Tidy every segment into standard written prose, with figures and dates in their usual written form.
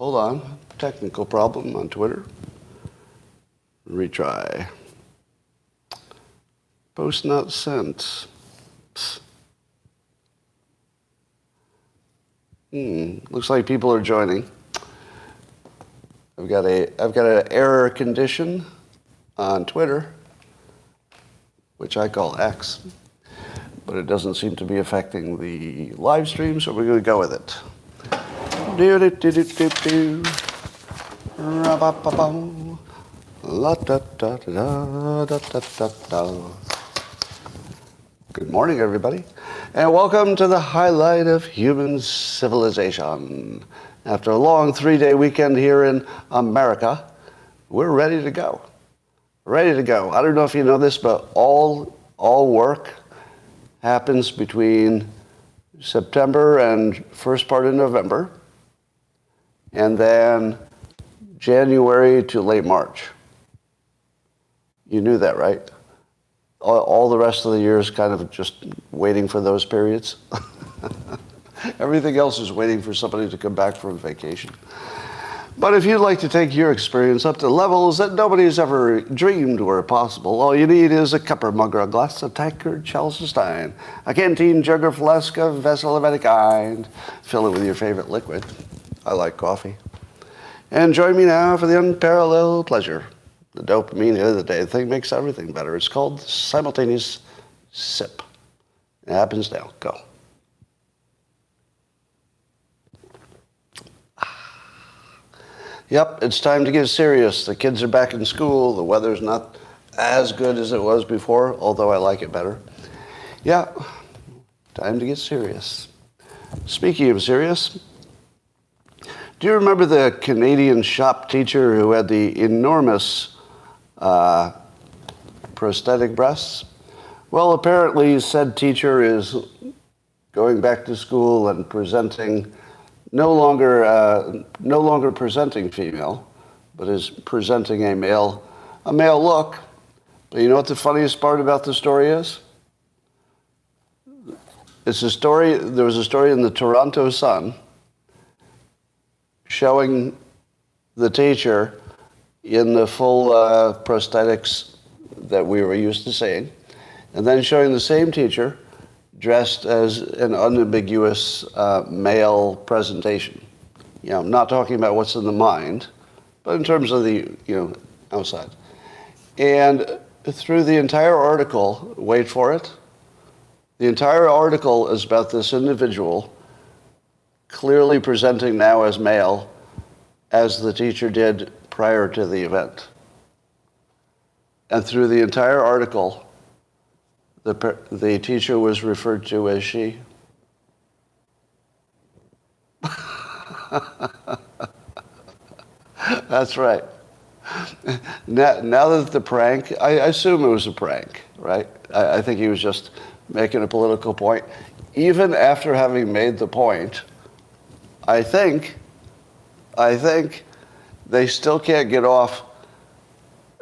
Hold on. Technical problem on Twitter. Retry. Post not sent. Looks like people are joining. I've got an error condition on Twitter, which I call X, but it doesn't seem to be affecting the live stream, so we're going to go with it. Good morning, everybody, and welcome to the highlight of human civilization. After a long 3-day weekend here in America, we're ready to go. Ready to go. I don't know if you know this, but all work happens between September and first part of November, and then January to late March. You knew that, right? All the rest of the year is kind of just waiting for those periods. Everything else is waiting for somebody to come back from vacation. But if you'd like to take your experience up to levels that nobody's ever dreamed were possible, all you need is a cup or mug or a glass, a tankard, chalice or stein, a canteen, jug or flask, a vessel of any kind. Fill it with your favorite liquid. I like coffee. And join me now for the unparalleled pleasure. The dopamine hit of the day. The thing makes everything better. It's called simultaneous sip. It happens now. Go. Yep, it's time to get serious. The kids are back in school. The weather's not as good as it was before, although I like it better. Yeah, time to get serious. Speaking of serious, do you remember the Canadian shop teacher who had the enormous prosthetic breasts? Well, apparently said teacher is going back to school and presenting no longer presenting female, but is presenting a male look. But you know what the funniest part about the story is? It's a story. There was a story in the Toronto Sun showing the teacher in the full prosthetics that we were used to seeing, and then showing the same teacher dressed as an unambiguous male presentation. You know, I'm not talking about what's in the mind, but in terms of the, outside. And through the entire article, wait for it, the entire article is about this individual clearly presenting now as male, as the teacher did prior to the event. And through the entire article, the teacher was referred to as she. That's right. Now that the prank, I assume it was a prank, right? I think he was just making a political point. Even after having made the point, I think they still can't get off.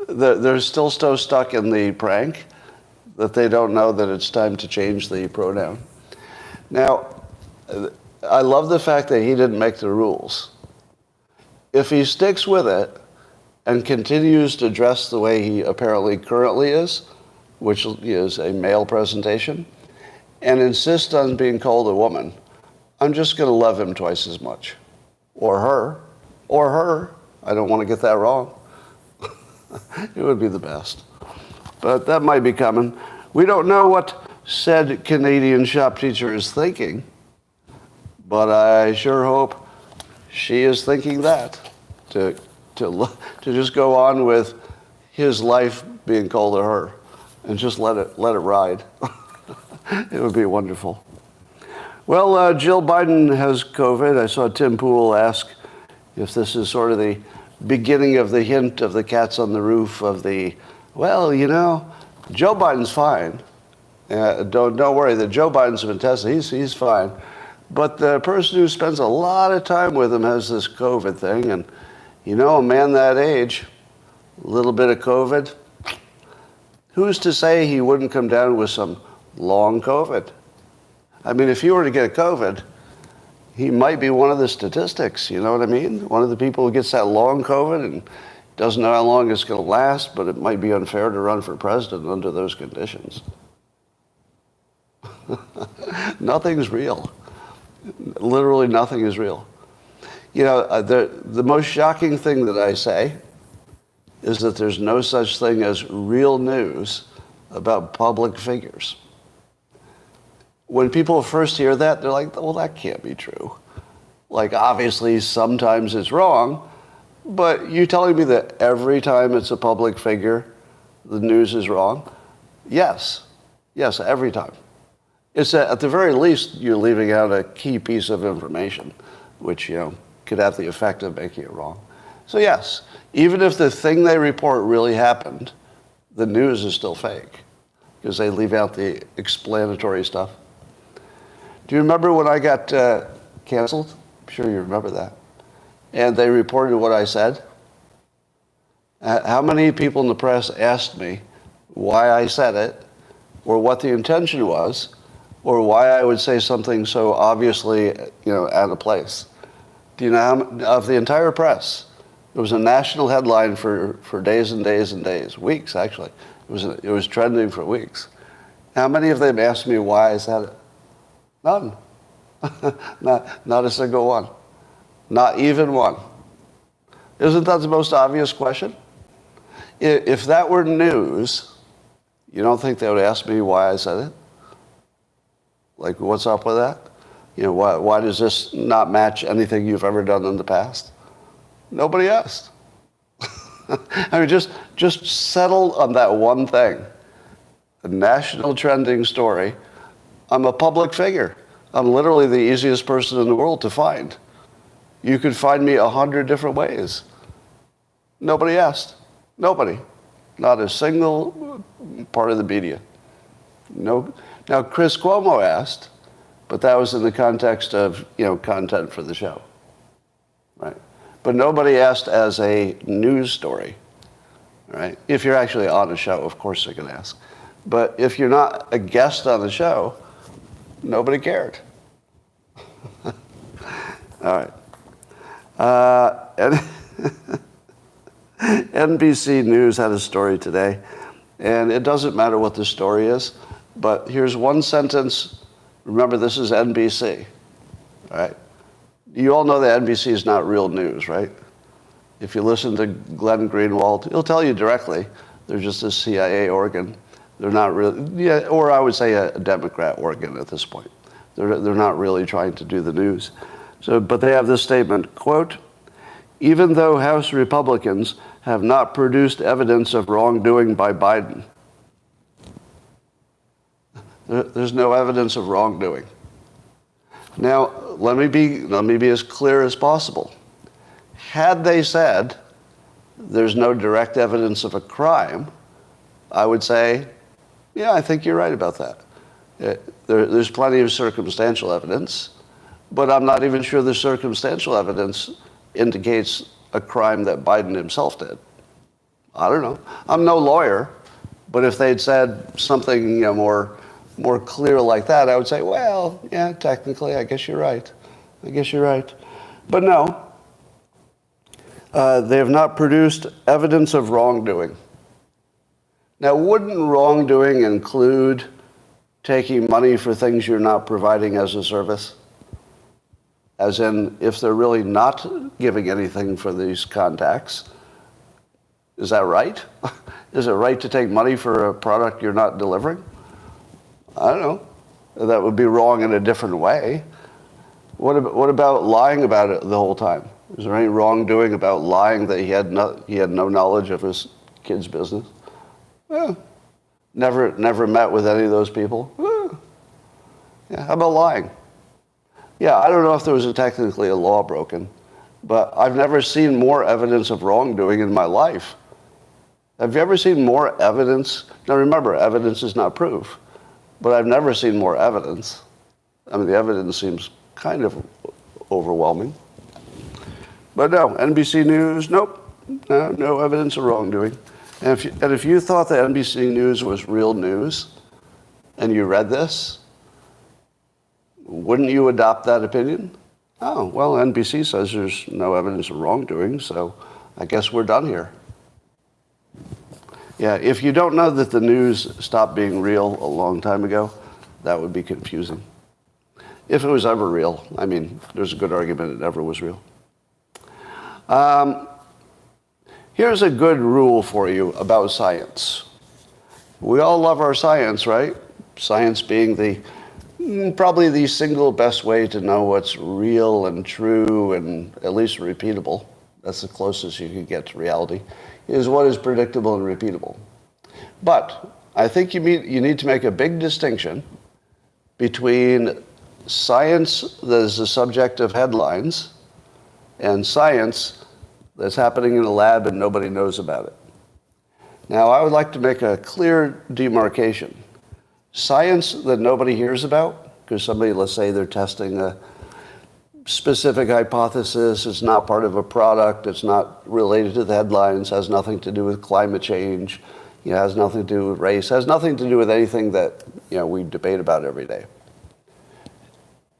They're still so stuck in the prank that they don't know that it's time to change the pronoun. Now, I love the fact that he didn't make the rules. If he sticks with it and continues to dress the way he apparently currently is, which is a male presentation, and insists on being called a woman, I'm just going to love him twice as much. Or her. I don't want to get that wrong. It would be the best. But that might be coming. We don't know what said Canadian shop teacher is thinking, but I sure hope she is thinking that, to just go on with his life being called to her and just let it ride. It would be wonderful. Well, Jill Biden has COVID. I saw Tim Pool ask if this is sort of the beginning of the hint of the cats on the roof of the, well, Joe Biden's fine. Don't worry, that Joe Biden's been tested. He's fine. But the person who spends a lot of time with him has this COVID thing. And, a man that age, a little bit of COVID, who's to say he wouldn't come down with some long COVID? I mean, if you were to get COVID, he might be one of the statistics, you know what I mean? One of the people who gets that long COVID and doesn't know how long it's going to last, but it might be unfair to run for president under those conditions. Nothing's real. Literally nothing is real. You know, the most shocking thing that I say is that there's no such thing as real news about public figures. When people first hear that, they're like, well, that can't be true. Like, obviously, sometimes it's wrong, but you telling me that every time it's a public figure, the news is wrong? Yes. Yes, every time. It's at the very least, you're leaving out a key piece of information, which, you know, could have the effect of making it wrong. So yes, even if the thing they report really happened, the news is still fake because they leave out the explanatory stuff. Do you remember when I got canceled? I'm sure you remember that. And they reported what I said. How many people in the press asked me why I said it, or what the intention was, or why I would say something so obviously, you know, out of place? Do you know how, of the entire press? It was a national headline for days and days and days, weeks actually. It was trending for weeks. How many of them asked me why I said it? None. Not a single one. Not even one. Isn't that the most obvious question? If that were news, you don't think they would ask me why I said it? Like, what's up with that? You know, why does this not match anything you've ever done in the past? Nobody asked. I mean, just settle on that one thing. A national trending story. I'm a public figure. I'm literally the easiest person in the world to find. You could find me 100 different ways. Nobody asked. Nobody. Not a single part of the media. No. Now, Chris Cuomo asked, but that was in the context of, you know, content for the show, right? But nobody asked as a news story, right? If you're actually on a show, of course they're going to ask. But if you're not a guest on the show, nobody cared. All right. NBC News had a story today, and it doesn't matter what the story is, but here's one sentence. Remember, this is NBC, all right? You all know that NBC is not real news, right? If you listen to Glenn Greenwald, he'll tell you directly, they're just a CIA organ. They're not really, yeah, or I would say a Democrat organ at this point. They're not really trying to do the news. So, but they have this statement, quote, even though House Republicans have not produced evidence of wrongdoing by Biden. There's no evidence of wrongdoing. Now, let me be as clear as possible. Had they said there's no direct evidence of a crime, I would say, yeah, I think you're right about that. There's plenty of circumstantial evidence, but I'm not even sure the circumstantial evidence indicates a crime that Biden himself did. I don't know. I'm no lawyer, but if they'd said something, you know, more clear like that, I would say, well, yeah, technically, I guess you're right. But no, they have not produced evidence of wrongdoing. Now, wouldn't wrongdoing include taking money for things you're not providing as a service? As in, if they're really not giving anything for these contacts, is that right? Is it right to take money for a product you're not delivering? I don't know. That would be wrong in a different way. What about lying about it the whole time? Is there any wrongdoing about lying that he had no knowledge of his kid's business? Never met with any of those people. Yeah, how about lying? Yeah, I don't know if there was technically a law broken, but I've never seen more evidence of wrongdoing in my life. Have you ever seen more evidence? Now remember, evidence is not proof, but I've never seen more evidence. I mean, the evidence seems kind of overwhelming. But no, NBC News, nope, no evidence of wrongdoing. And if you thought that NBC News was real news, and you read this, wouldn't you adopt that opinion? Oh, well, NBC says there's no evidence of wrongdoing, so I guess we're done here. Yeah, if you don't know that the news stopped being real a long time ago, that would be confusing. If it was ever real, I mean, there's a good argument it never was real. Here's a good rule for you about science. We all love our science, right? Science being probably the single best way to know what's real and true and at least repeatable. That's the closest you can get to reality, is what is predictable and repeatable. But I think you need to make a big distinction between science that is the subject of headlines and science that's happening in a lab and nobody knows about it. Now, I would like to make a clear demarcation. Science that nobody hears about, because somebody, let's say they're testing a specific hypothesis, it's not part of a product, it's not related to the headlines, has nothing to do with climate change, has nothing to do with race, has nothing to do with anything that we debate about every day.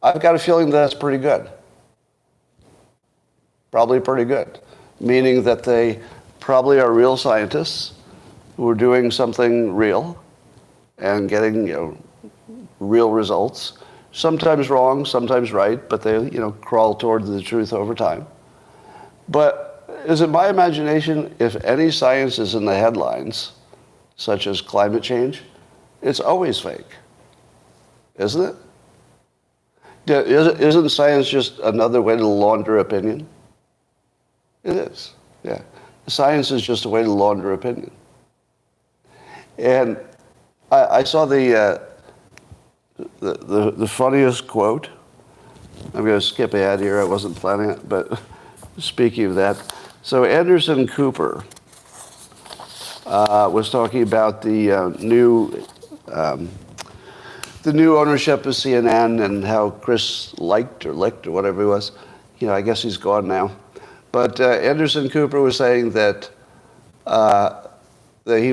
I've got a feeling that's pretty good. Probably pretty good. Meaning that they probably are real scientists who are doing something real and getting, real results. Sometimes wrong, sometimes right, but they, crawl toward the truth over time. But is it my imagination, if any science is in the headlines, such as climate change, it's always fake, isn't it? Isn't science just another way to launder opinion? It is, yeah. Science is just a way to launder opinion. And I saw the funniest quote. I'm going to skip ahead here. I wasn't planning it, but speaking of that, so Anderson Cooper was talking about the new ownership of CNN and how Chris licked or whatever he was. I guess he's gone now. But Anderson Cooper was saying that he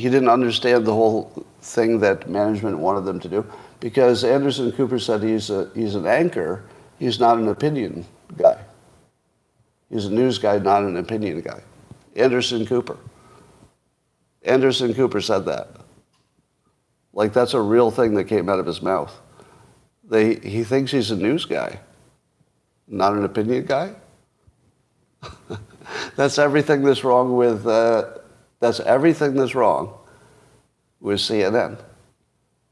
didn't understand the whole thing that management wanted them to do, because Anderson Cooper said he's an anchor, he's not an opinion guy. He's a news guy, not an opinion guy. Anderson Cooper said that. Like, that's a real thing that came out of his mouth. He thinks he's a news guy, not an opinion guy. That's everything that's wrong with CNN,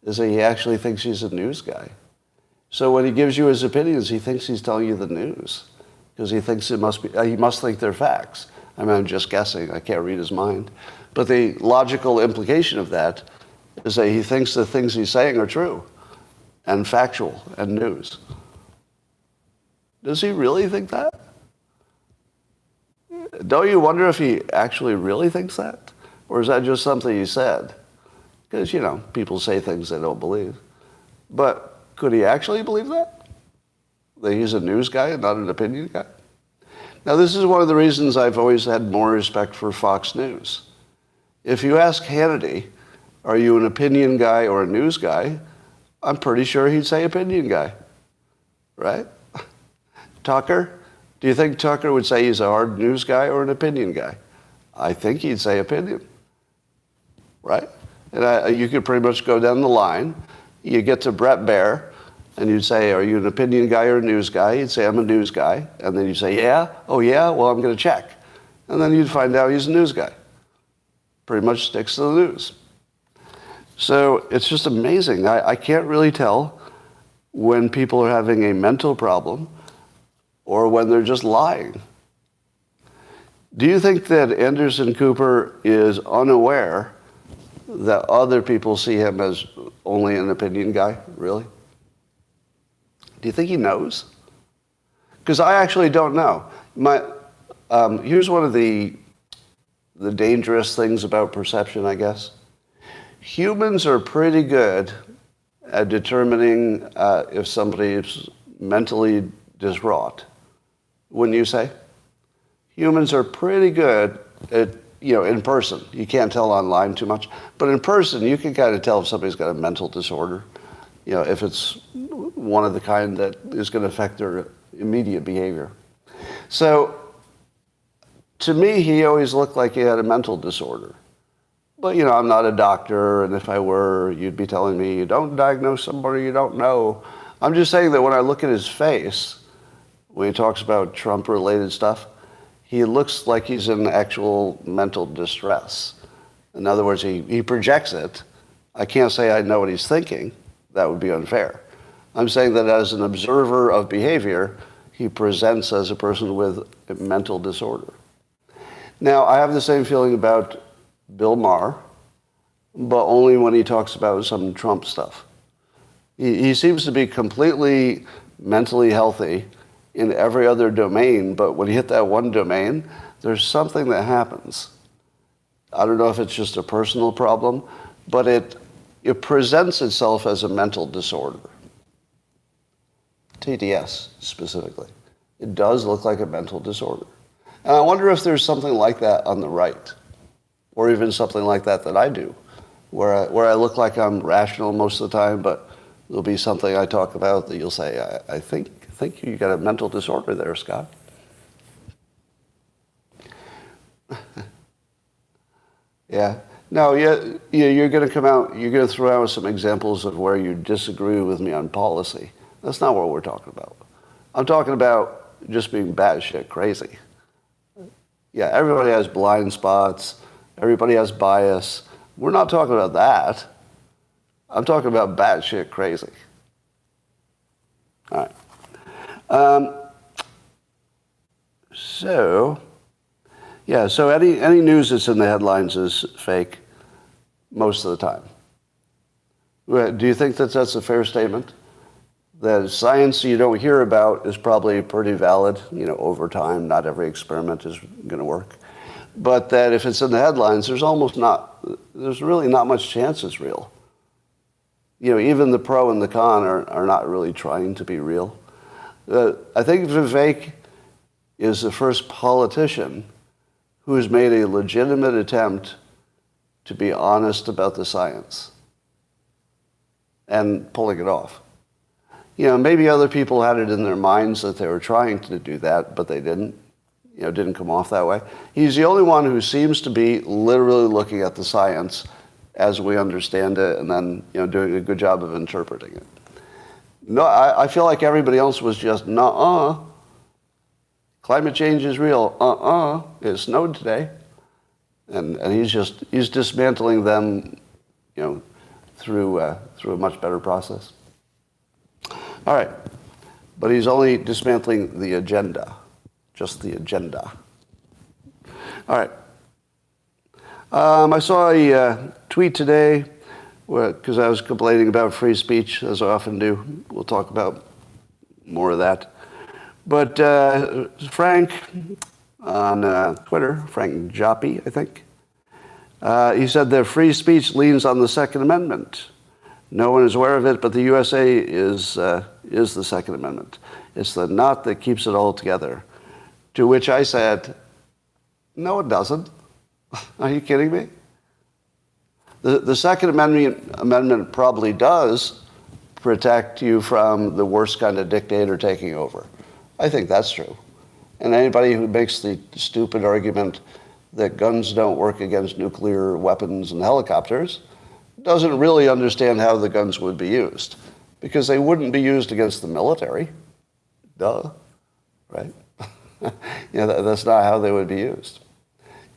is that he actually thinks he's a news guy. So when he gives you his opinions, he thinks he's telling you the news, because he thinks he must think they're facts. I mean, I'm just guessing. I can't read his mind. But the logical implication of that is that he thinks the things he's saying are true and factual and news. Does he really think that? Don't you wonder if he actually really thinks that? Or is that just something he said? Because, people say things they don't believe. But could he actually believe that? That he's a news guy and not an opinion guy? Now, this is one of the reasons I've always had more respect for Fox News. If you ask Hannity, are you an opinion guy or a news guy? I'm pretty sure he'd say opinion guy, right? Tucker? Do you think Tucker would say he's a hard news guy or an opinion guy? I think he'd say opinion, right? And you could pretty much go down the line. You get to Brett Baer, and you'd say, are you an opinion guy or a news guy? He'd say, I'm a news guy. And then you'd say, yeah? Oh, yeah? Well, I'm going to check. And then you'd find out he's a news guy. Pretty much sticks to the news. So it's just amazing. I can't really tell when people are having a mental problem or when they're just lying. Do you think that Anderson Cooper is unaware that other people see him as only an opinion guy, really? Do you think he knows? Because I actually don't know. Here's one of the dangerous things about perception, I guess. Humans are pretty good at determining if somebody is mentally distraught. Wouldn't you say? Humans are pretty good at, in person. You can't tell online too much. But in person, you can kind of tell if somebody's got a mental disorder. if it's one of the kind that is going to affect their immediate behavior. So, to me, he always looked like he had a mental disorder. But, I'm not a doctor, and if I were, you'd be telling me, you don't diagnose somebody you don't know. I'm just saying that when I look at his face, when he talks about Trump-related stuff, he looks like he's in actual mental distress. In other words, he projects it. I can't say I know what he's thinking. That would be unfair. I'm saying that as an observer of behavior, he presents as a person with a mental disorder. Now, I have the same feeling about Bill Maher, but only when he talks about some Trump stuff. He seems to be completely mentally healthy in every other domain, but when you hit that one domain, there's something that happens. I don't know if it's just a personal problem, but it presents itself as a mental disorder. TDS, specifically. It does look like a mental disorder. And I wonder if there's something like that on the right, or even something like that I do, where I look like I'm rational most of the time, but there'll be something I talk about that you'll say, I think you got a mental disorder there, Scott. Yeah. No, you're going to come out, you're going to throw out some examples of where you disagree with me on policy. That's not what we're talking about. I'm talking about just being batshit crazy. Yeah, everybody has blind spots. Everybody has bias. We're not talking about that. I'm talking about batshit crazy. All right. So any news that's in the headlines is fake most of the time. Do you think that that's a fair statement? That science you don't hear about is probably pretty valid, over time. Not every experiment is going to work. But that if it's in the headlines, there's really not much chance it's real. Even the pro and the con are not really trying to be real. I think Vivek is the first politician who has made a legitimate attempt to be honest about the science and pulling it off. Maybe other people had it in their minds that they were trying to do that, but they didn't. Didn't come off that way. He's the only one who seems to be literally looking at the science as we understand it and then, doing a good job of interpreting it. No, I feel like everybody else was just, nuh-uh. Climate change is real. It snowed today. And he's dismantling them, through a much better process. All right. But he's only dismantling the agenda. Just the agenda. All right. I saw a tweet today because I was complaining about free speech, as I often do. We'll talk about more of that. But Frank on Twitter, Frank Joppi, I think, he said that free speech leans on the Second Amendment. No one is aware of it, but the USA is the Second Amendment. It's the knot that keeps it all together. To which I said, no, it doesn't. Are you kidding me? The Second Amendment probably does protect you from the worst kind of dictator taking over. I think that's true. And anybody who makes the stupid argument that guns don't work against nuclear weapons and helicopters doesn't really understand how the guns would be used. Because they wouldn't be used against the military. Duh. Right? That's not how they would be used.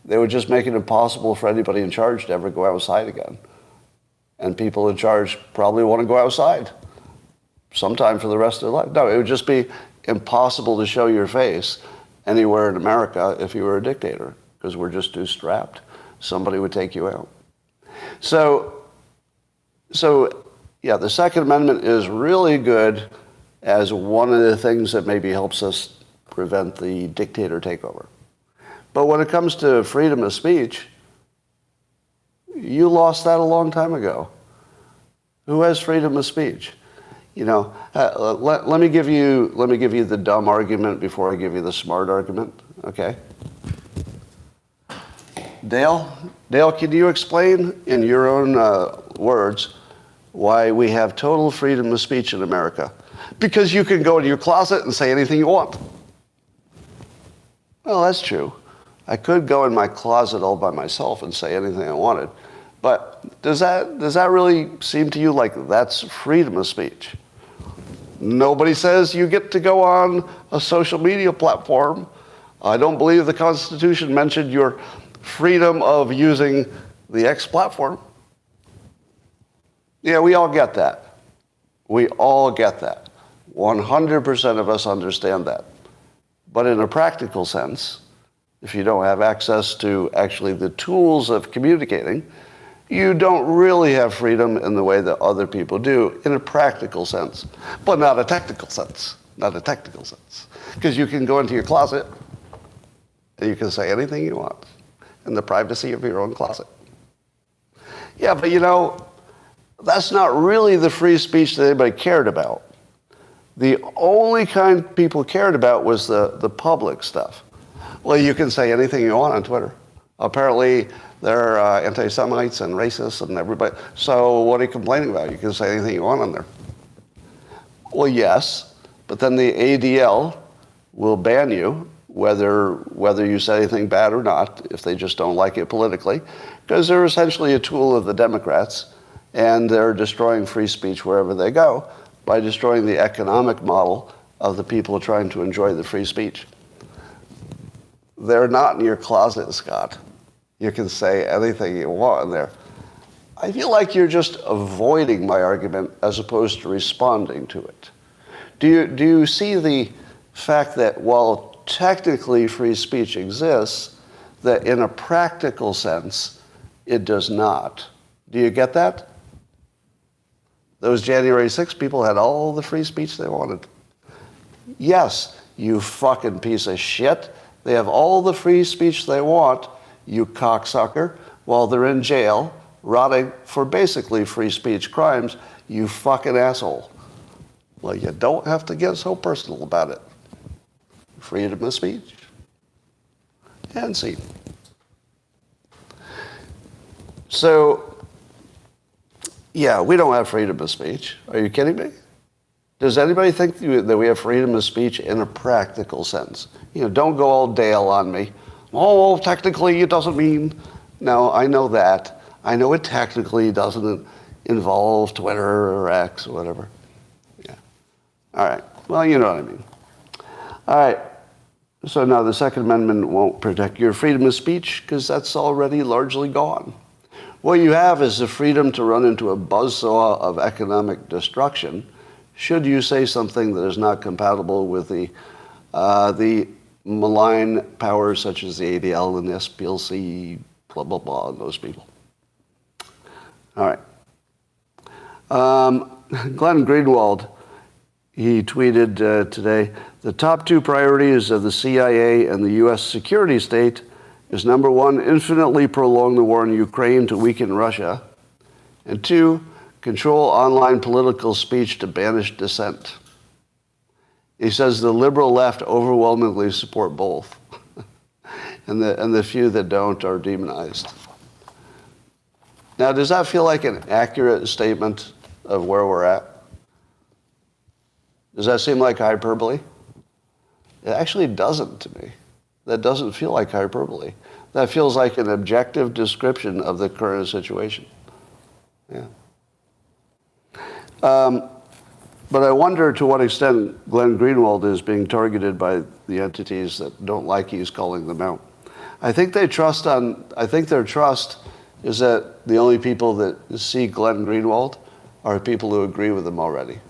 They would just make it impossible for anybody in charge to ever go outside again. And people in charge probably want to go outside sometime for the rest of their life. No, it would just be impossible to show your face anywhere in America if you were a dictator, because we're just too strapped. Somebody would take you out. So yeah, the Second Amendment is really good as one of the things that maybe helps us prevent the dictator takeover. But when it comes to freedom of speech, you lost that a long time ago. Who has freedom of speech? Let me give you the dumb argument before I give you the smart argument. Okay. Dale, can you explain in your own words why we have total freedom of speech in America. Because you can go into your closet and say anything you want. Well, that's true. I could go in my closet all by myself and say anything I wanted. But does that really seem to you like that's freedom of speech? Nobody says you get to go on a social media platform. I don't believe the Constitution mentioned your freedom of using the X platform. Yeah, we all get that. We all get that. 100% of us understand that. But in a practical sense, if you don't have access to actually the tools of communicating, you don't really have freedom in the way that other people do in a practical sense, but not a technical sense. Not a technical sense. Because you can go into your closet and you can say anything you want in the privacy of your own closet. Yeah, but that's not really the free speech that anybody cared about. The only kind people cared about was the public stuff. Well, you can say anything you want on Twitter. Apparently, they're anti-Semites and racists and everybody. So what are you complaining about? You can say anything you want on there. Well, yes, but then the ADL will ban you, whether you say anything bad or not, if they just don't like it politically, because they're essentially a tool of the Democrats, and they're destroying free speech wherever they go by destroying the economic model of the people trying to enjoy the free speech. They're not in your closet, Scott. You can say anything you want in there. I feel like you're just avoiding my argument as opposed to responding to it. Do you see the fact that while technically free speech exists, that in a practical sense, it does not? Do you get that? Those January 6 people had all the free speech they wanted. Yes, you fucking piece of shit. They have all the free speech they want, you cocksucker, while they're in jail, rotting for basically free speech crimes, you fucking asshole. Well, you don't have to get so personal about it. Freedom of speech. And see. So, yeah, we don't have freedom of speech. Are you kidding me? Does anybody think that we have freedom of speech in a practical sense? Don't go all Dale on me. Oh, technically it doesn't mean. No, I know that. I know it technically doesn't involve Twitter or X or whatever. Yeah. All right. Well, you know what I mean. All right. So now the Second Amendment won't protect your freedom of speech because that's already largely gone. What you have is the freedom to run into a buzzsaw of economic destruction should you say something that is not compatible with the malign powers such as the ADL and the SPLC, blah, blah, blah, and those people. All right. Glenn Greenwald, he tweeted today, the top two priorities of the CIA and the U.S. security state is number one, infinitely prolong the war in Ukraine to weaken Russia, and two, control online political speech to banish dissent. He says the liberal left overwhelmingly support both, and the few that don't are demonized. Now, does that feel like an accurate statement of where we're at? Does that seem like hyperbole? It actually doesn't to me. That doesn't feel like hyperbole. That feels like an objective description of the current situation. Yeah. But I wonder to what extent Glenn Greenwald is being targeted by the entities that don't like he's calling them out. I think their trust is that the only people that see Glenn Greenwald are people who agree with him already.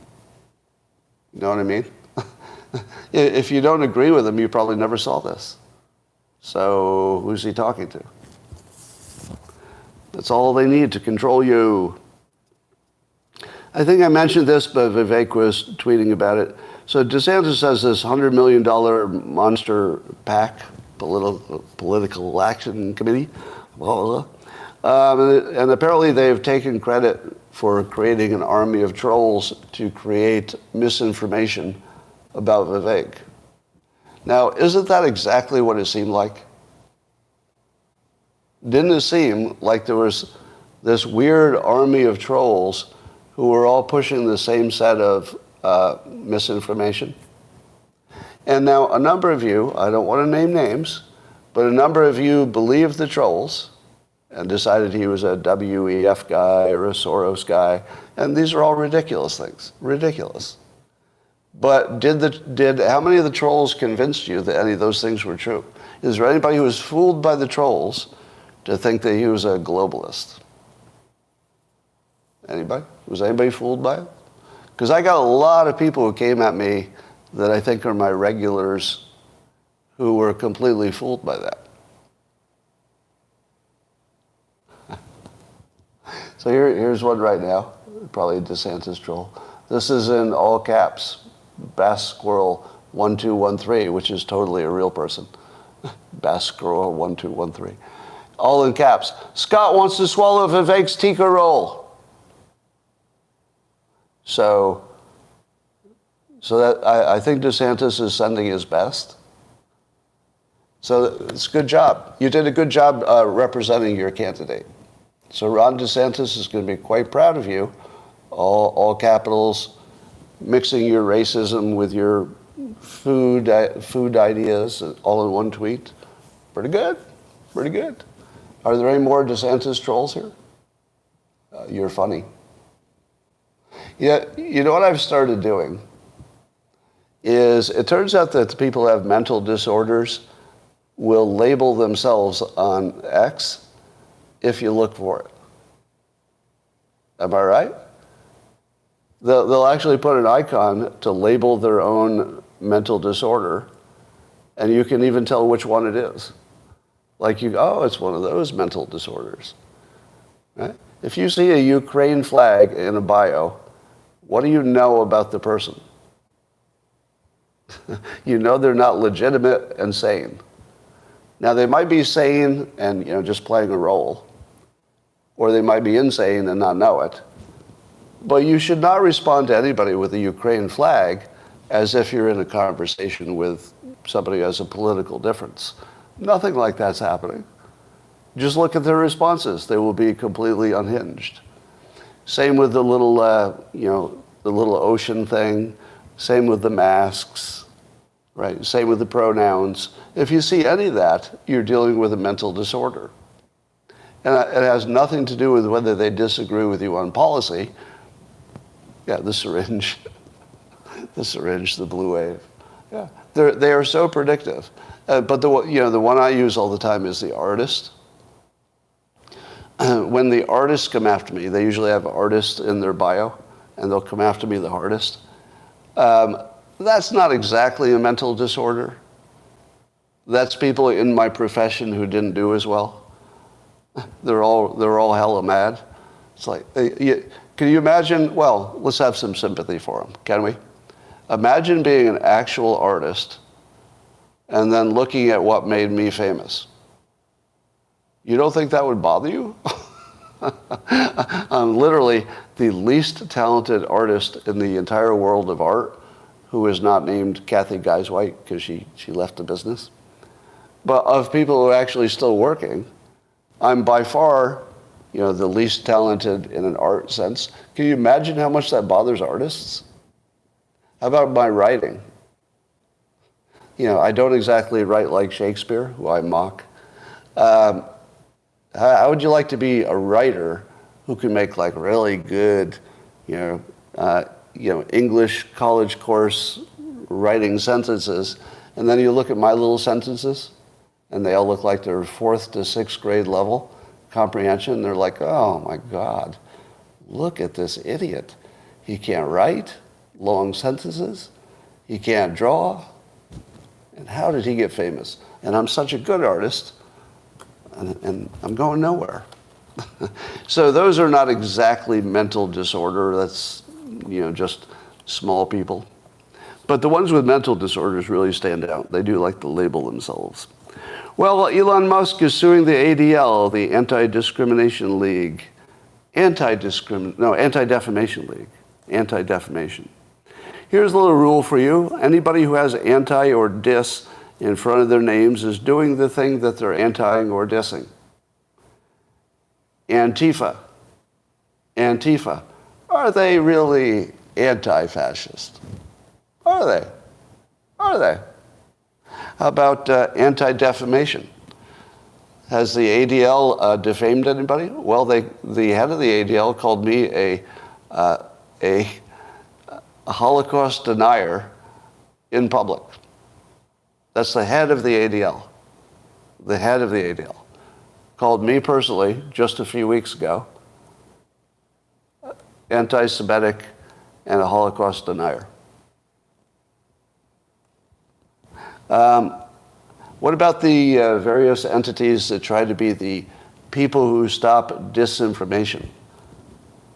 You know what I mean? If you don't agree with him, you probably never saw this. So who's he talking to? That's all they need to control you. I think I mentioned this, but Vivek was tweeting about it. So DeSantis has this $100 million monster PAC, political action committee, blah, blah, blah. And apparently they've taken credit for creating an army of trolls to create misinformation about Vivek. Now, isn't that exactly what it seemed like? Didn't it seem like there was this weird army of trolls who were all pushing the same set of misinformation. And now a number of you, I don't want to name names, but a number of you believed the trolls and decided he was a WEF guy or a Soros guy. And these are all ridiculous things. Ridiculous. But how many of the trolls convinced you that any of those things were true? Is there anybody who was fooled by the trolls to think that he was a globalist? Anybody? Was anybody fooled by it? Because I got a lot of people who came at me that I think are my regulars who were completely fooled by that. So here's one right now, probably a DeSantis troll. This is in all caps, Bass Squirrel 1213, which is totally a real person. Bass Squirrel 1213. All in caps. Scott wants to swallow Vivek's tikka roll. So that I think DeSantis is sending his best. So it's a good job. You did a good job representing your candidate. So Ron DeSantis is going to be quite proud of you, all capitals, mixing your racism with your food ideas all in one tweet. Pretty good, pretty good. Are there any more DeSantis trolls here? You're funny. Yeah, you know what I've started doing is it turns out that the people who have mental disorders will label themselves on X if you look for it. Am I right? They'll actually put an icon to label their own mental disorder, and you can even tell which one it is. Like it's one of those mental disorders. Right? If you see a Ukraine flag in a bio, what do you know about the person? You know they're not legitimate and sane. Now they might be sane and just playing a role, or they might be insane and not know it. But you should not respond to anybody with a Ukraine flag as if you're in a conversation with somebody who has a political difference. Nothing like that's happening. Just look at their responses. They will be completely unhinged. Same with the little, the little ocean thing. Same with the masks, right? Same with the pronouns. If you see any of that, you're dealing with a mental disorder. And it has nothing to do with whether they disagree with you on policy. Yeah, the syringe. The syringe, the blue wave. Yeah, they are so predictive. But the one I use all the time is the artist. When the artists come after me, they usually have artist in their bio, and they'll come after me the hardest. That's not exactly a mental disorder. That's people in my profession who didn't do as well. They're all hella mad. It's like, can you imagine? Well, let's have some sympathy for them, can we? Imagine being an actual artist and then looking at what made me famous. You don't think that would bother you? I'm literally the least talented artist in the entire world of art who is not named Kathy Geiswhite because she left the business. But of people who are actually still working, I'm by far, the least talented in an art sense. Can you imagine how much that bothers artists? How about my writing? I don't exactly write like Shakespeare, who I mock. How would you like to be a writer who can make like really good, English college course writing sentences, and then you look at my little sentences, and they all look like they're 4th to 6th grade level comprehension. They're like, oh my God, look at this idiot. He can't write long sentences. He can't draw. And how did he get famous? And I'm such a good artist, and I'm going nowhere. So those are not exactly mental disorder. That's, just small people. But the ones with mental disorders really stand out. They do like to label themselves. Well, Elon Musk is suing the ADL, the Anti-Discrimination League. Anti-Defamation League. Anti-defamation. Here's a little rule for you. Anybody who has anti or dis in front of their names is doing the thing that they're anti-ing or dissing. Antifa. Antifa. are they really anti-fascist? Are they? Are they? How about anti-defamation? Has the ADL defamed anybody? Well, the head of the ADL called me a Holocaust denier in public. That's the head of the ADL. The head of the ADL called me personally just a few weeks ago anti-Semitic and a Holocaust denier. What about the various entities that try to be the people who stop disinformation?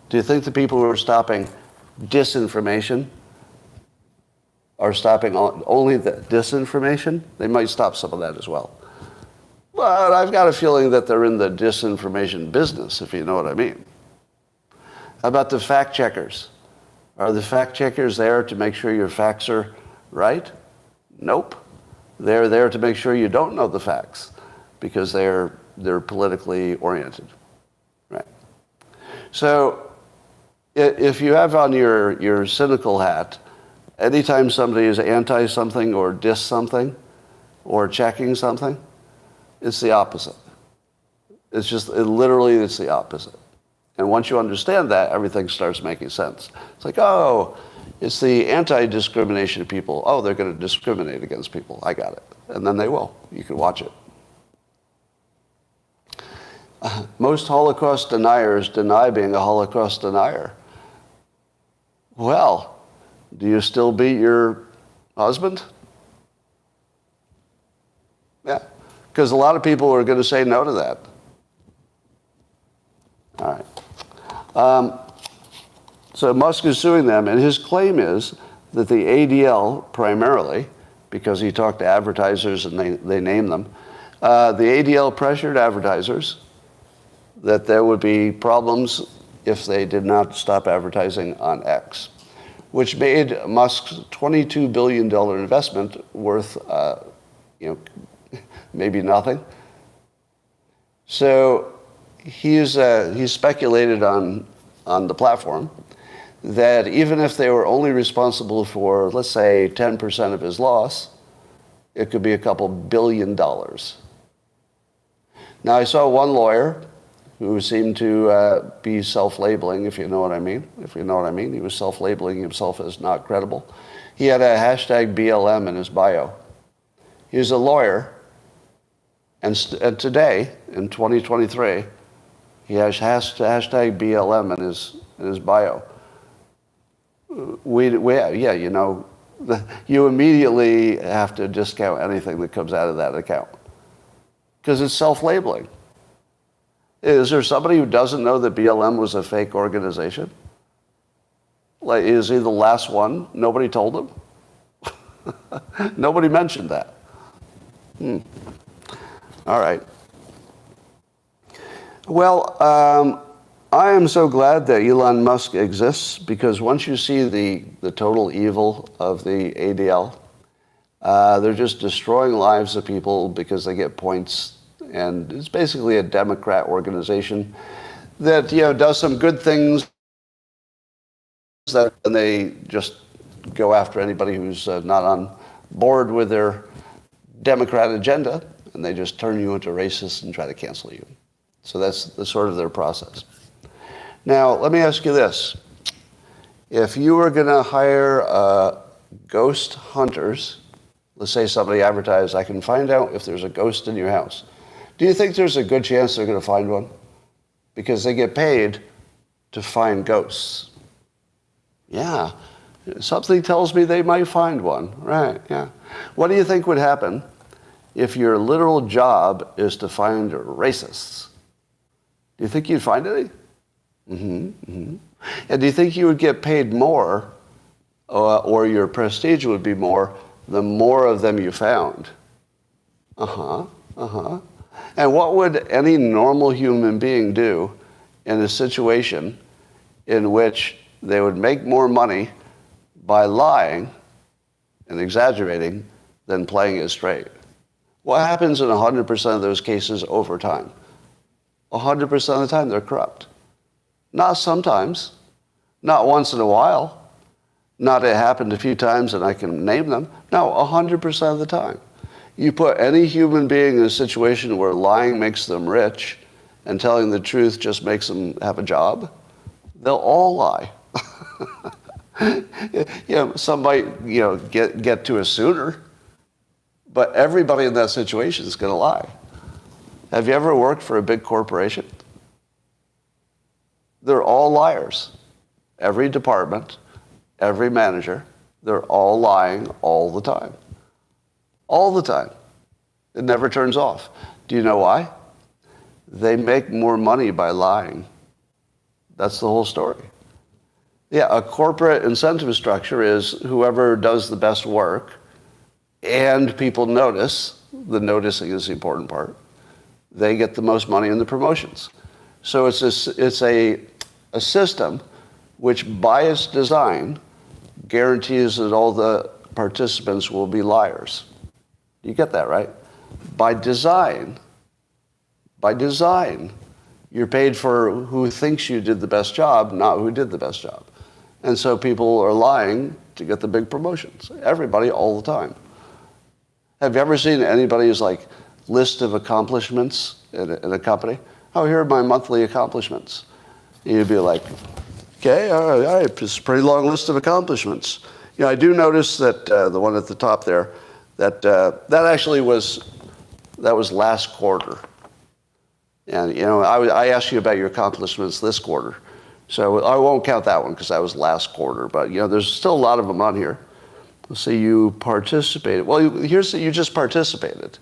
Do you think the people who are stopping disinformation are stopping only the disinformation? They might stop some of that as well. But I've got a feeling that they're in the disinformation business, if you know what I mean. How about the fact checkers? Are the fact checkers there to make sure your facts are right? Nope. They're there to make sure you don't know the facts because they're politically oriented, right? So if you have on your cynical hat, anytime somebody is anti-something or diss something or checking something, it's the opposite. It's the opposite. And once you understand that, everything starts making sense. It's like, oh, it's the anti-discrimination people. Oh, they're going to discriminate against people. I got it. And then they will. You can watch it. Most Holocaust deniers deny being a Holocaust denier. Well, do you still beat your husband? Yeah. Because a lot of people are going to say no to that. All right. So Musk is suing them, and his claim is that the ADL primarily, because he talked to advertisers and they named them, the ADL pressured advertisers that there would be problems if they did not stop advertising on X, which made Musk's $22 billion investment worth, maybe nothing. So he's speculated on the platform that even if they were only responsible for, let's say, 10% of his loss, it could be a couple $2 billion. Now, I saw one lawyer who seemed to be self-labeling, if you know what I mean. He was self-labeling himself as not credible. He had a hashtag BLM in his bio. He was a lawyer, and today, in 2023, he has hashtag BLM in his bio. You immediately have to discount anything that comes out of that account because it's self-labeling. Is there somebody who doesn't know that BLM was a fake organization? Like, is he the last one? Nobody told him? Nobody mentioned that. All right. Well, I am so glad that Elon Musk exists because once you see the total evil of the ADL, they're just destroying lives of people because they get points. And it's basically a Democrat organization that does some good things, and they just go after anybody who's not on board with their Democrat agenda, and they just turn you into racist and try to cancel you. So that's sort of their process. Now, let me ask you this. If you were going to hire ghost hunters, let's say somebody advertised, I can find out if there's a ghost in your house. Do you think there's a good chance they're going to find one? Because they get paid to find ghosts. Yeah. Something tells me they might find one. Right, yeah. What do you think would happen if your literal job is to find racists? Do you think you'd find any? And do you think you would get paid more, or your prestige would be more, the more of them you found? And what would any normal human being do in a situation in which they would make more money by lying and exaggerating than playing it straight? What happens in 100% of those cases over time? 100% of the time, they're corrupt. Not sometimes. Not once in a while. Not it happened a few times and I can name them. No, 100% of the time. You put any human being in a situation where lying makes them rich and telling the truth just makes them have a job, they'll all lie. Some might, get to it sooner, but everybody in that situation is going to lie. Have you ever worked for a big corporation? They're all liars. Every department, every manager, they're all lying all the time. All the time. It never turns off. Do you know why? They make more money by lying. That's the whole story. Yeah, a corporate incentive structure is whoever does the best work and people notice, the noticing is the important part, they get the most money in the promotions. So it's a system which, by its design, guarantees that all the participants will be liars. You get that, right? By design, you're paid for who thinks you did the best job, not who did the best job. And so people are lying to get the big promotions. Everybody, all the time. Have you ever seen anybody's list of accomplishments in a company? Oh, here are my monthly accomplishments. And you'd be like, okay, all right, it's a pretty long list of accomplishments. I do notice that the one at the top there, that actually was last quarter. And, I asked you about your accomplishments this quarter. So I won't count that one because that was last quarter. But, there's still a lot of them on here. Let's see, you participated. Well, here's that you just participated.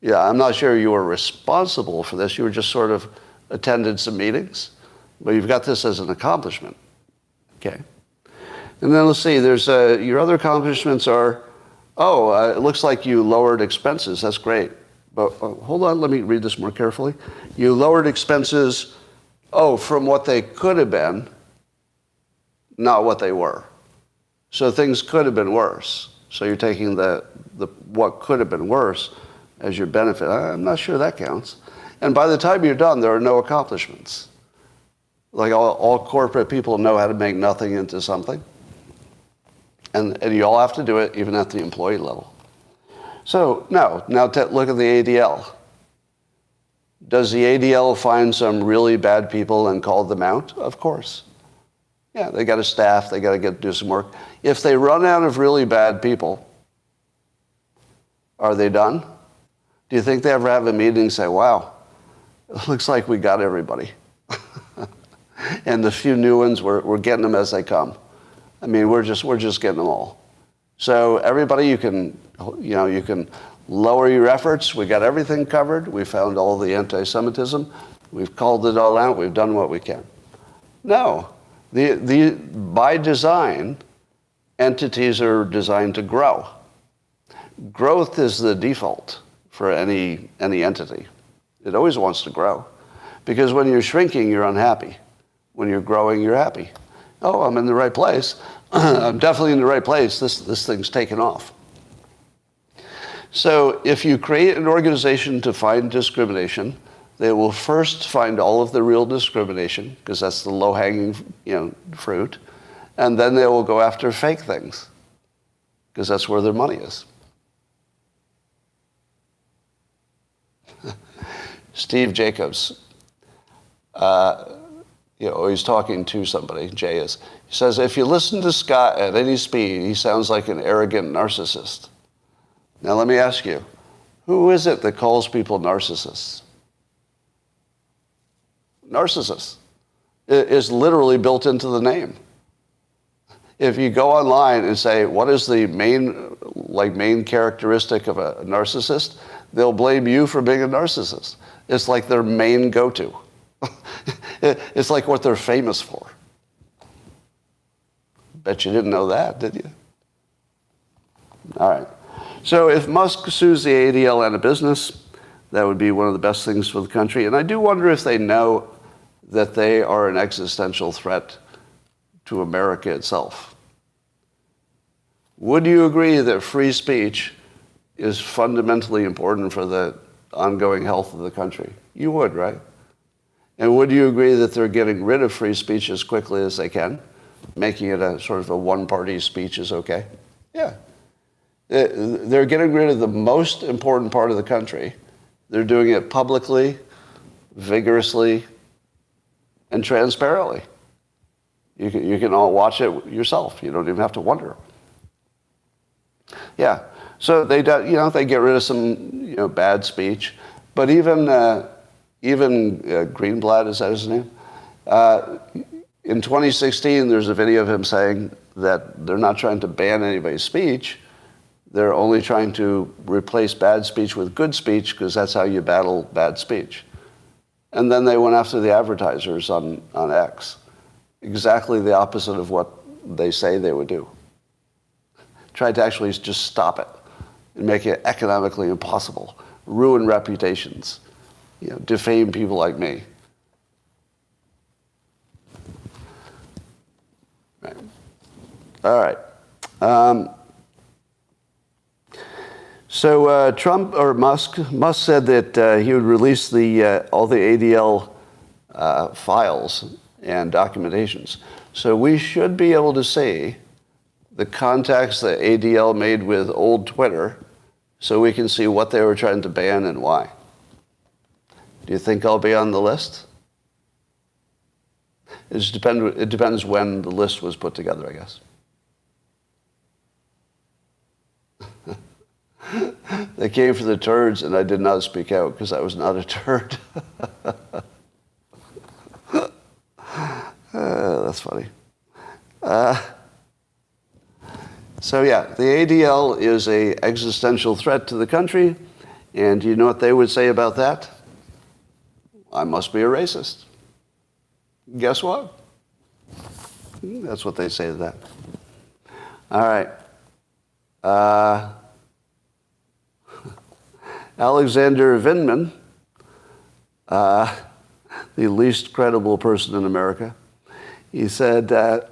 Yeah, I'm not sure you were responsible for this. You were just sort of attended some meetings. But you've got this as an accomplishment. Okay. And then let's see, there's your other accomplishments are, it looks like you lowered expenses. That's great. But hold on, let me read this more carefully. You lowered expenses, from what they could have been, not what they were. So things could have been worse. So you're taking the what could have been worse as your benefit. I'm not sure that counts. And by the time you're done, there are no accomplishments. Like all corporate people know how to make nothing into something. And you all have to do it even at the employee level. So now look at the ADL. Does the ADL find some really bad people and call them out? Of course. Yeah, they got a staff, they got to do some work. If they run out of really bad people, are they done? Do you think they ever have a meeting and say, wow, it looks like we got everybody. And the few new ones, we're getting them as they come. I mean, we're just getting them all. So everybody, you can lower your efforts. We got everything covered. We found all the anti-Semitism. We've called it all out. We've done what we can. No, by design, entities are designed to grow. Growth is the default for any entity. It always wants to grow, because when you're shrinking, you're unhappy. When you're growing, you're happy. Oh, I'm in the right place. I'm definitely in the right place. This thing's taken off. So if you create an organization to find discrimination, they will first find all of the real discrimination, because that's the low-hanging fruit, and then they will go after fake things, because that's where their money is. Steve Jacobs, he's talking to somebody, Jay is. He says, if you listen to Scott at any speed, he sounds like an arrogant narcissist. Now let me ask you, who is it that calls people narcissists? Narcissists. It is literally built into the name. If you go online and say, what is the main characteristic of a narcissist? They'll blame you for being a narcissist. It's like their main go-to. It's like what they're famous for. Bet you didn't know that, did you? All right. So if Musk sues the ADL out of business, that would be one of the best things for the country. And I do wonder if they know that they are an existential threat to America itself. Would you agree that free speech is fundamentally important for the ongoing health of the country? You would, right? And would you agree that they're getting rid of free speech as quickly as they can? Making it a sort of a one-party speech is okay? Yeah. They're getting rid of the most important part of the country. They're doing it publicly, vigorously, and transparently. You can all watch it yourself. You don't even have to wonder. Yeah. So they get rid of some bad speech, but even Greenwald, is that his name? In 2016, there's a video of him saying that they're not trying to ban anybody's speech. They're only trying to replace bad speech with good speech because that's how you battle bad speech. And then they went after the advertisers on X. Exactly the opposite of what they say they would do. Tried to actually just stop it and make it economically impossible, ruin reputations, defame people like me. Right. All right. So Trump or Musk said that he would release all the ADL files and documentations. So we should be able to see the contacts that ADL made with old Twitter, so we can see what they were trying to ban and why. Do you think I'll be on the list? It depends when the list was put together, I guess. They came for the turds, and I did not speak out because I was not a turd. That's funny. So yeah, the ADL is an existential threat to the country, and you know what they would say about that? I must be a racist. Guess what? That's what they say to that. All right. Alexander Vindman, the least credible person in America, he said that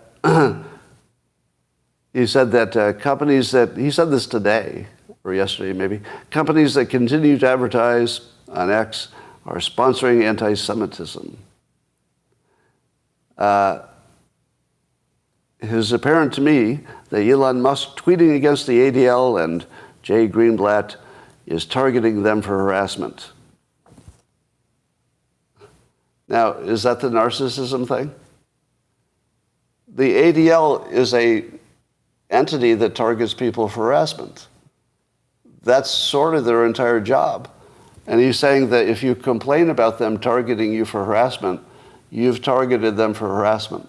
companies that, he said this today, or yesterday maybe, companies that continue to advertise on X are sponsoring anti-Semitism. It is apparent to me that Elon Musk tweeting against the ADL and Jay Greenblatt is targeting them for harassment. Now, is that the narcissism thing? The ADL is an entity that targets people for harassment. That's sort of their entire job. And he's saying that if you complain about them targeting you for harassment, you've targeted them for harassment.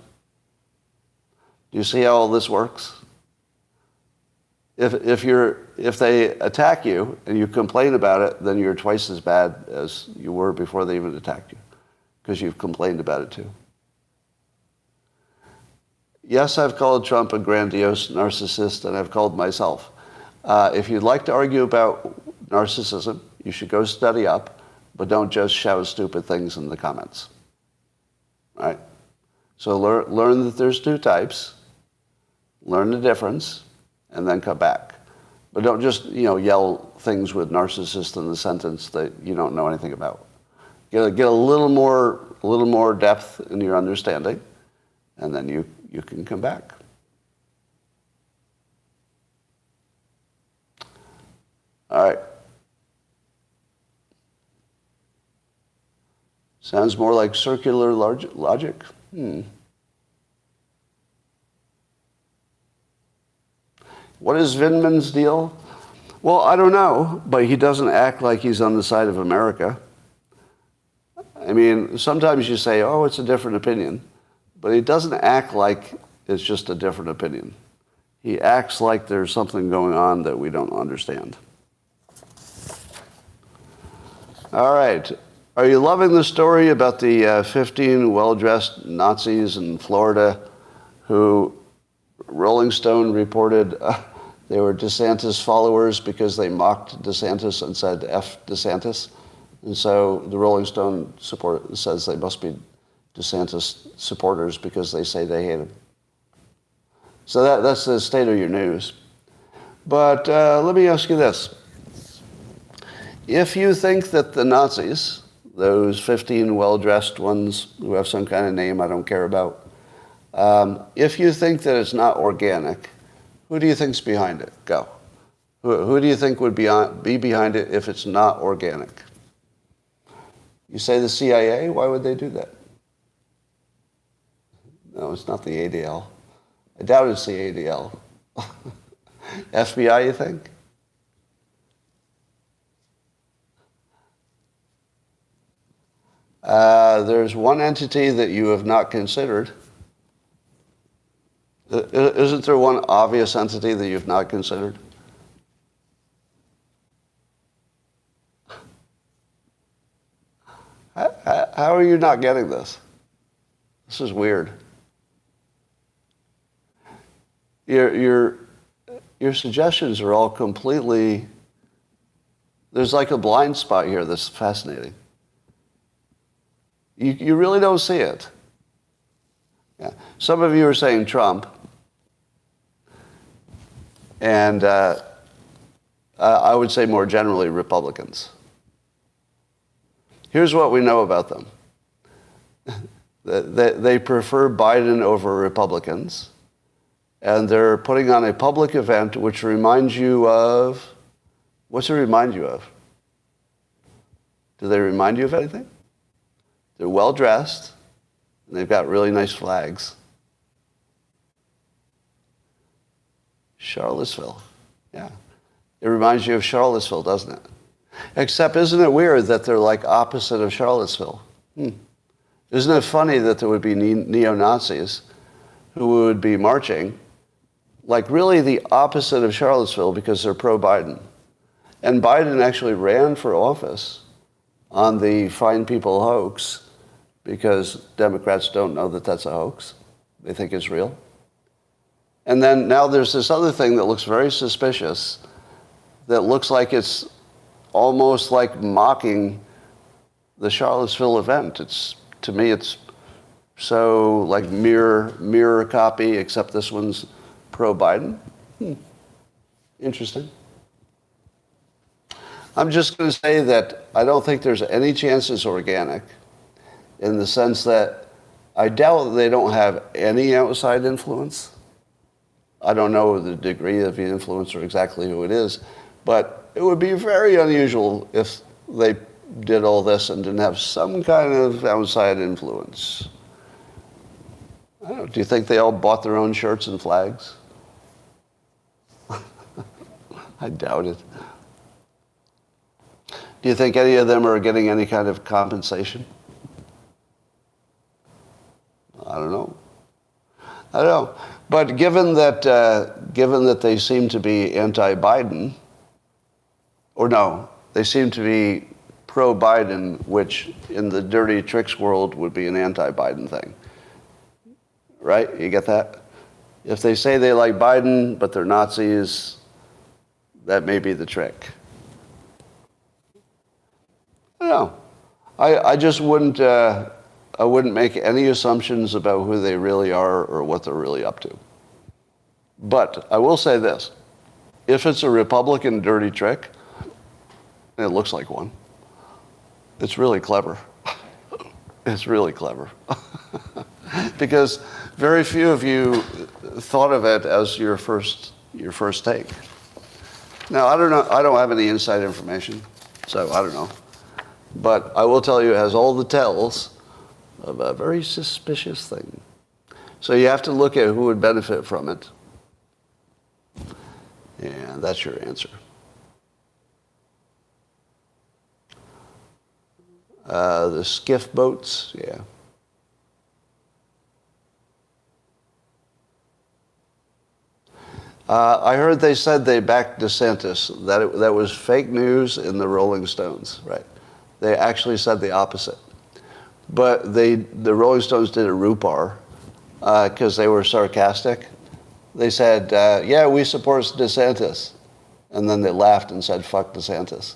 Do you see how all this works? If they attack you and you complain about it, then you're twice as bad as you were before they even attacked you, because you've complained about it too. Yes, I've called Trump a grandiose narcissist, and I've called myself. If you'd like to argue about narcissism, you should go study up, but don't just shout stupid things in the comments. Right? So learn that there's two types, learn the difference, and then come back. But don't just yell things with narcissist in the sentence that you don't know anything about. Get a little more depth in your understanding, and then you can come back. All right. Sounds more like circular logic. What is Vindman's deal? Well, I don't know, but he doesn't act like he's on the side of America. I mean, sometimes you say, oh, it's a different opinion, but he doesn't act like it's just a different opinion. He acts like there's something going on that we don't understand. All right. Are you loving the story about the 15 well-dressed Nazis in Florida who Rolling Stone reported they were DeSantis followers because they mocked DeSantis and said F DeSantis? And so the Rolling Stone says they must be DeSantis supporters because they say they hate him. So that's the state of your news. But let me ask you this. If you think that the Nazis, those 15 well-dressed ones who have some kind of name I don't care about. If you think that it's not organic, who do you think's behind it? Go. Who do you think would be behind it if it's not organic? You say the CIA? Why would they do that? No, it's not the ADL. I doubt it's the ADL. FBI, you think? There's one entity that you have not considered. Isn't there one obvious entity that you've not considered? How are you not getting this? This is weird. Your suggestions are all completely... There's like a blind spot here that's fascinating. You really don't see it. Yeah. Some of you are saying Trump, and I would say more generally Republicans. Here's what we know about them. They prefer Biden over Republicans, and they're putting on a public event which reminds you of... What's it remind you of? Do they remind you of anything? They're well-dressed, and they've got really nice flags. Charlottesville. Yeah. It reminds you of Charlottesville, doesn't it? Except, isn't it weird that they're like opposite of Charlottesville? Isn't it funny that there would be neo-Nazis who would be marching like really the opposite of Charlottesville because they're pro-Biden? And Biden actually ran for office on the Fine People hoax because Democrats don't know that that's a hoax. They think it's real. And then now there's this other thing that looks very suspicious that looks like it's almost like mocking the Charlottesville event. To me, it's so like mirror copy, except this one's pro-Biden. Interesting. I'm just going to say that I don't think there's any chance it's organic in the sense that I doubt they don't have any outside influence. I don't know the degree of the influence or exactly who it is, but it would be very unusual if they did all this and didn't have some kind of outside influence. I don't know, do you think they all bought their own shirts and flags? I doubt it. Do you think any of them are getting any kind of compensation? I don't know. But given that they seem to be anti-Biden, or no, they seem to be pro-Biden, which in the dirty tricks world would be an anti-Biden thing. Right? You get that? If they say they like Biden, but they're Nazis, that may be the trick. I don't know. I just wouldn't make any assumptions about who they really are or what they're really up to. But I will say this. If it's a Republican dirty trick, and it looks like one, it's really clever. It's really clever. Because very few of you thought of it as your first take. Now, I don't know. I don't have any inside information, so I don't know. But I will tell you it has all the tells of a very suspicious thing. So you have to look at who would benefit from it. And that's your answer. The skiff boats, yeah. I heard they said they backed DeSantis. That was fake news in the Rolling Stones, right? They actually said the opposite. But the Rolling Stones did a RUPAR because they were sarcastic. They said, yeah, we support DeSantis. And then they laughed and said, fuck DeSantis.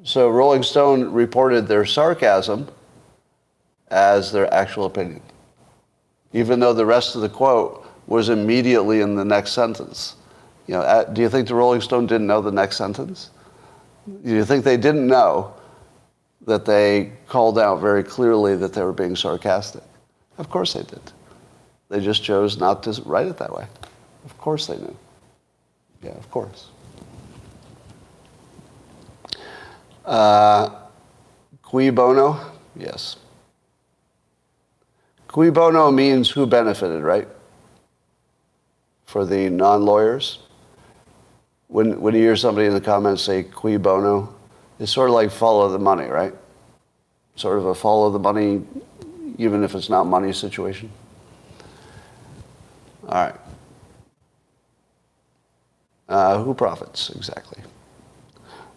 So Rolling Stone reported their sarcasm as their actual opinion, even though the rest of the quote was immediately in the next sentence. You know, do you think the Rolling Stone didn't know the next sentence? Do you think they didn't know that they called out very clearly that they were being sarcastic? Of course they did. They just chose not to write it that way. Of course they knew. Yeah, of course. Cui bono? Yes. Cui bono means who benefited, right? For the non-lawyers. When you hear somebody in the comments say cui bono, it's sort of like follow the money, right? Sort of a follow the money, even if it's not money situation. All right. Who profits, exactly.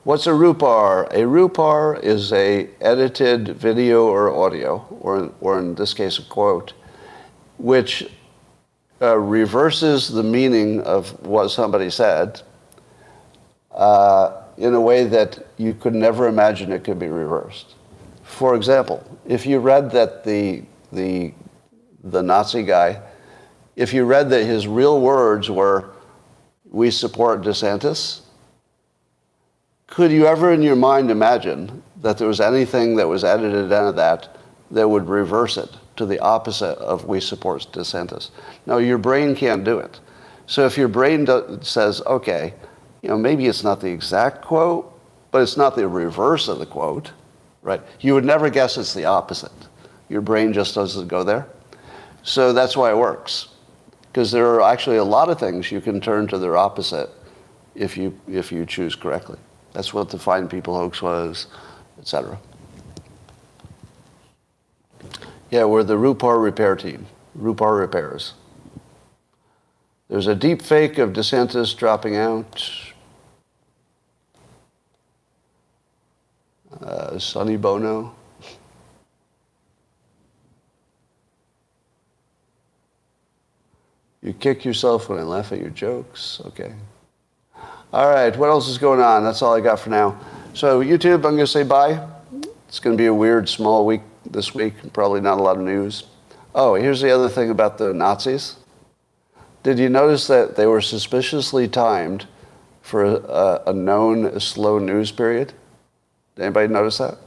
What's a RUPAR? A RUPAR is a edited video or audio, or in this case a quote, which reverses the meaning of what somebody said in a way that you could never imagine it could be reversed. For example, if you read that the Nazi guy, if you read that his real words were, "We support DeSantis," could you ever in your mind imagine that there was anything that was edited out of that that would reverse it to the opposite of "We support DeSantis"? No, your brain can't do it. So if your brain says, okay, maybe it's not the exact quote, but it's not the reverse of the quote, right? You would never guess it's the opposite. Your brain just doesn't go there. So that's why it works. Because there are actually a lot of things you can turn to their opposite if you choose correctly. That's what the Fine People hoax was, etc. Yeah, we're the RUPAR repair team. RUPAR repairs. There's a deep fake of DeSantis dropping out. Sonny Bono. You kick yourself when I laugh at your jokes. Okay. All right, what else is going on? That's all I got for now. So YouTube, I'm going to say bye. It's going to be a weird, small week this week. Probably not a lot of news. Oh, here's the other thing about the Nazis. Did you notice that they were suspiciously timed for a known slow news period? Did anybody notice that?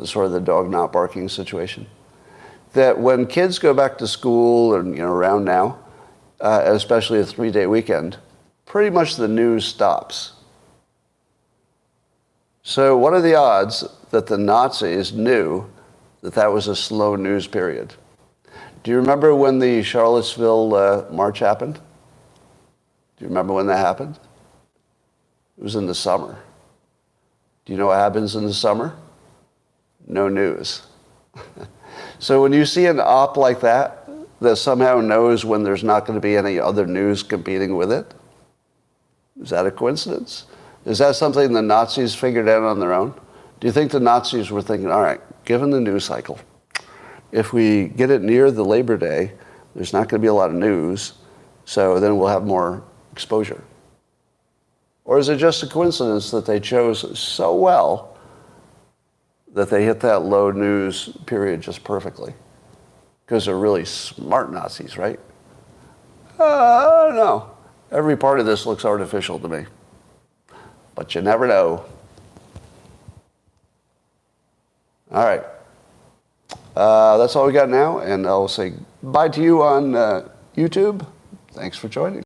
Sort of the dog not barking situation. That when kids go back to school and around now, especially a 3-day weekend, pretty much the news stops. So what are the odds that the Nazis knew that that was a slow news period? Do you remember when the Charlottesville march happened? Do you remember when that happened? It was in the summer. Do you know what happens in the summer? No news. So when you see an op like that somehow knows when there's not going to be any other news competing with it, is that a coincidence? Is that something the Nazis figured out on their own? Do you think the Nazis were thinking, all right, given the news cycle, if we get it near the Labor Day, there's not going to be a lot of news, so then we'll have more exposure? Or is it just a coincidence that they chose so well that they hit that low news period just perfectly? Because they're really smart Nazis, right? I don't know. Every part of this looks artificial to me. But you never know. All right. That's all we got now, and I'll say bye to you on YouTube. Thanks for joining.